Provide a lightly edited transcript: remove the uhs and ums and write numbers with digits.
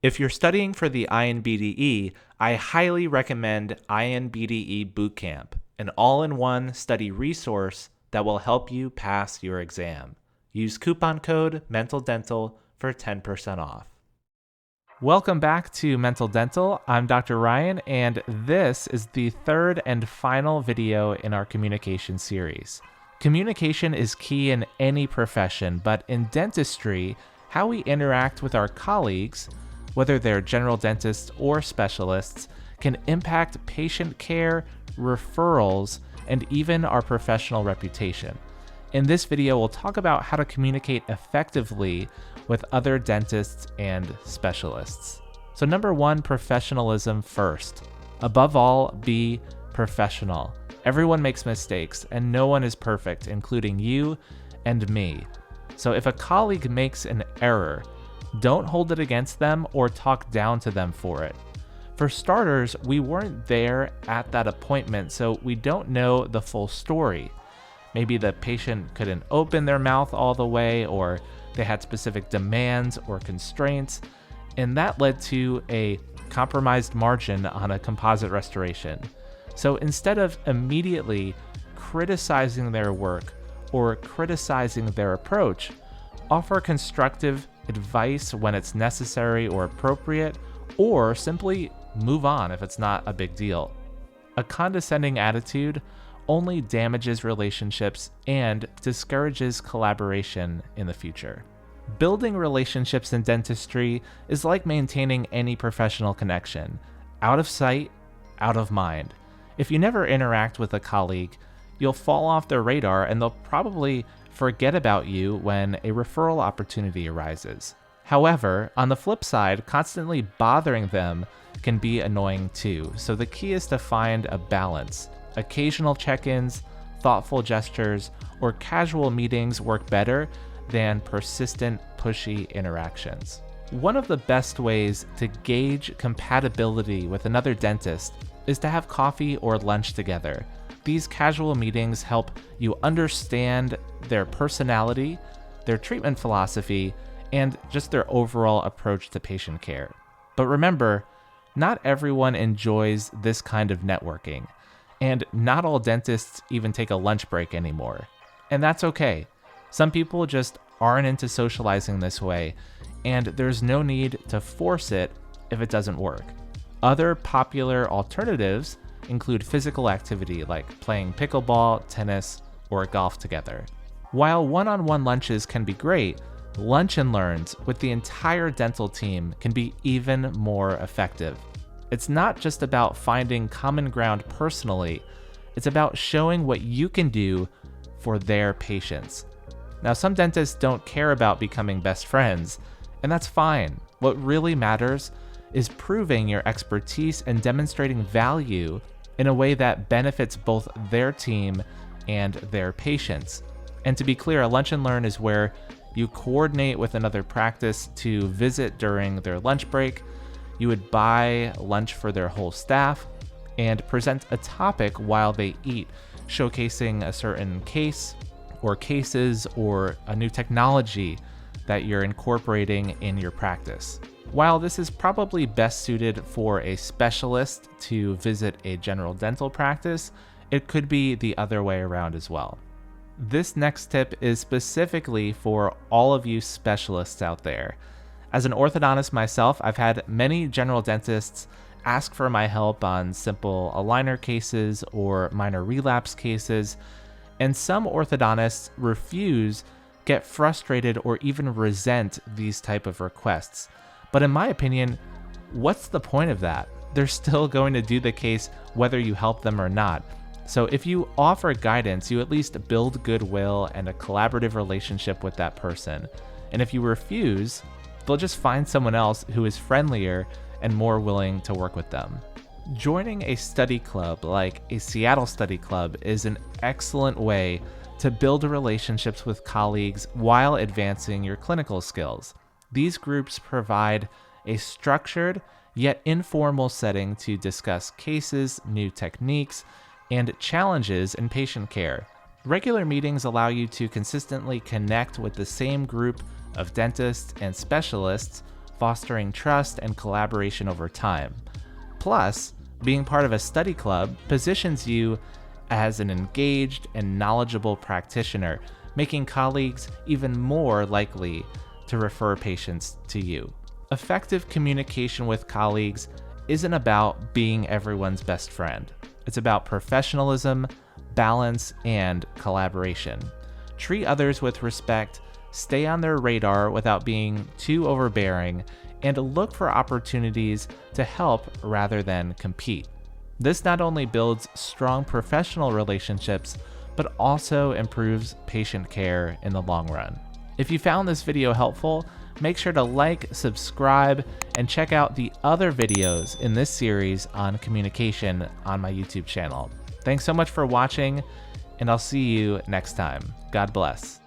If you're studying for the INBDE, I highly recommend INBDE Bootcamp, an all-in-one study resource that will help you pass your exam. Use coupon code MENTALDENTAL for 10% off. Welcome back to Mental Dental. I'm Dr. Ryan, and this is the third and final video in our communication series. Communication is key in any profession, but in dentistry, how we interact with our colleagues, whether they're general dentists or specialists, can impact patient care, referrals, and even our professional reputation. In this video, we'll talk about how to communicate effectively with other dentists and specialists. So number one, professionalism first. Above all, be professional. Everyone makes mistakes, and no one is perfect, including you and me. So if a colleague makes an error, don't hold it against them or talk down to them for it. For starters, we weren't there at that appointment, so we don't know the full story. Maybe the patient couldn't open their mouth all the way, or they had specific demands or constraints, and that led to a compromised margin on a composite restoration. So instead of immediately criticizing their work or criticizing their approach, offer constructive advice when it's necessary or appropriate, or simply move on if it's not a big deal. A condescending attitude only damages relationships and discourages collaboration in the future. Building relationships in dentistry is like maintaining any professional connection. Out of sight, out of mind. If you never interact with a colleague, you'll fall off their radar and they'll probably forget about you when a referral opportunity arises. However, on the flip side, constantly bothering them can be annoying too. So the key is to find a balance. Occasional check-ins, thoughtful gestures, or casual meetings work better than persistent, pushy interactions. One of the best ways to gauge compatibility with another dentist is to have coffee or lunch together. These casual meetings help you understand their personality, their treatment philosophy, and just their overall approach to patient care. But remember, not everyone enjoys this kind of networking, and not all dentists even take a lunch break anymore. And that's okay. Some people just aren't into socializing this way, and there's no need to force it if it doesn't work. Other popular alternatives include physical activity like playing pickleball, tennis, or golf together. While one-on-one lunches can be great, lunch and learns with the entire dental team can be even more effective. It's not just about finding common ground personally, it's about showing what you can do for their patients. Now, some dentists don't care about becoming best friends, and that's fine. What really matters is proving your expertise and demonstrating value in a way that benefits both their team and their patients. And to be clear, a lunch and learn is where you coordinate with another practice to visit during their lunch break. You would buy lunch for their whole staff and present a topic while they eat, showcasing a certain case or cases or a new technology that you're incorporating in your practice. While this is probably best suited for a specialist to visit a general dental practice, it could be the other way around as well. This next tip is specifically for all of you specialists out there. As an orthodontist myself, I've had many general dentists ask for my help on simple aligner cases or minor relapse cases, and some orthodontists refuse, get frustrated, or even resent these type of requests. But in my opinion, what's the point of that? They're still going to do the case whether you help them or not. So if you offer guidance, you at least build goodwill and a collaborative relationship with that person. And if you refuse, they'll just find someone else who is friendlier and more willing to work with them. Joining a study club like a Seattle Study Club is an excellent way to build relationships with colleagues while advancing your clinical skills. These groups provide a structured yet informal setting to discuss cases, new techniques, and challenges in patient care. Regular meetings allow you to consistently connect with the same group of dentists and specialists fostering trust and collaboration over time. Plus, being part of a study club positions you as an engaged and knowledgeable practitioner, making colleagues even more likely to refer patients to you. Effective communication with colleagues isn't about being everyone's best friend. It's about professionalism, balance, and collaboration. Treat others with respect, stay on their radar without being too overbearing, and look for opportunities to help rather than compete. This not only builds strong professional relationships, but also improves patient care in the long run. If you found this video helpful, make sure to like, subscribe, and check out the other videos in this series on communication on my YouTube channel. Thanks so much for watching, and I'll see you next time. God bless.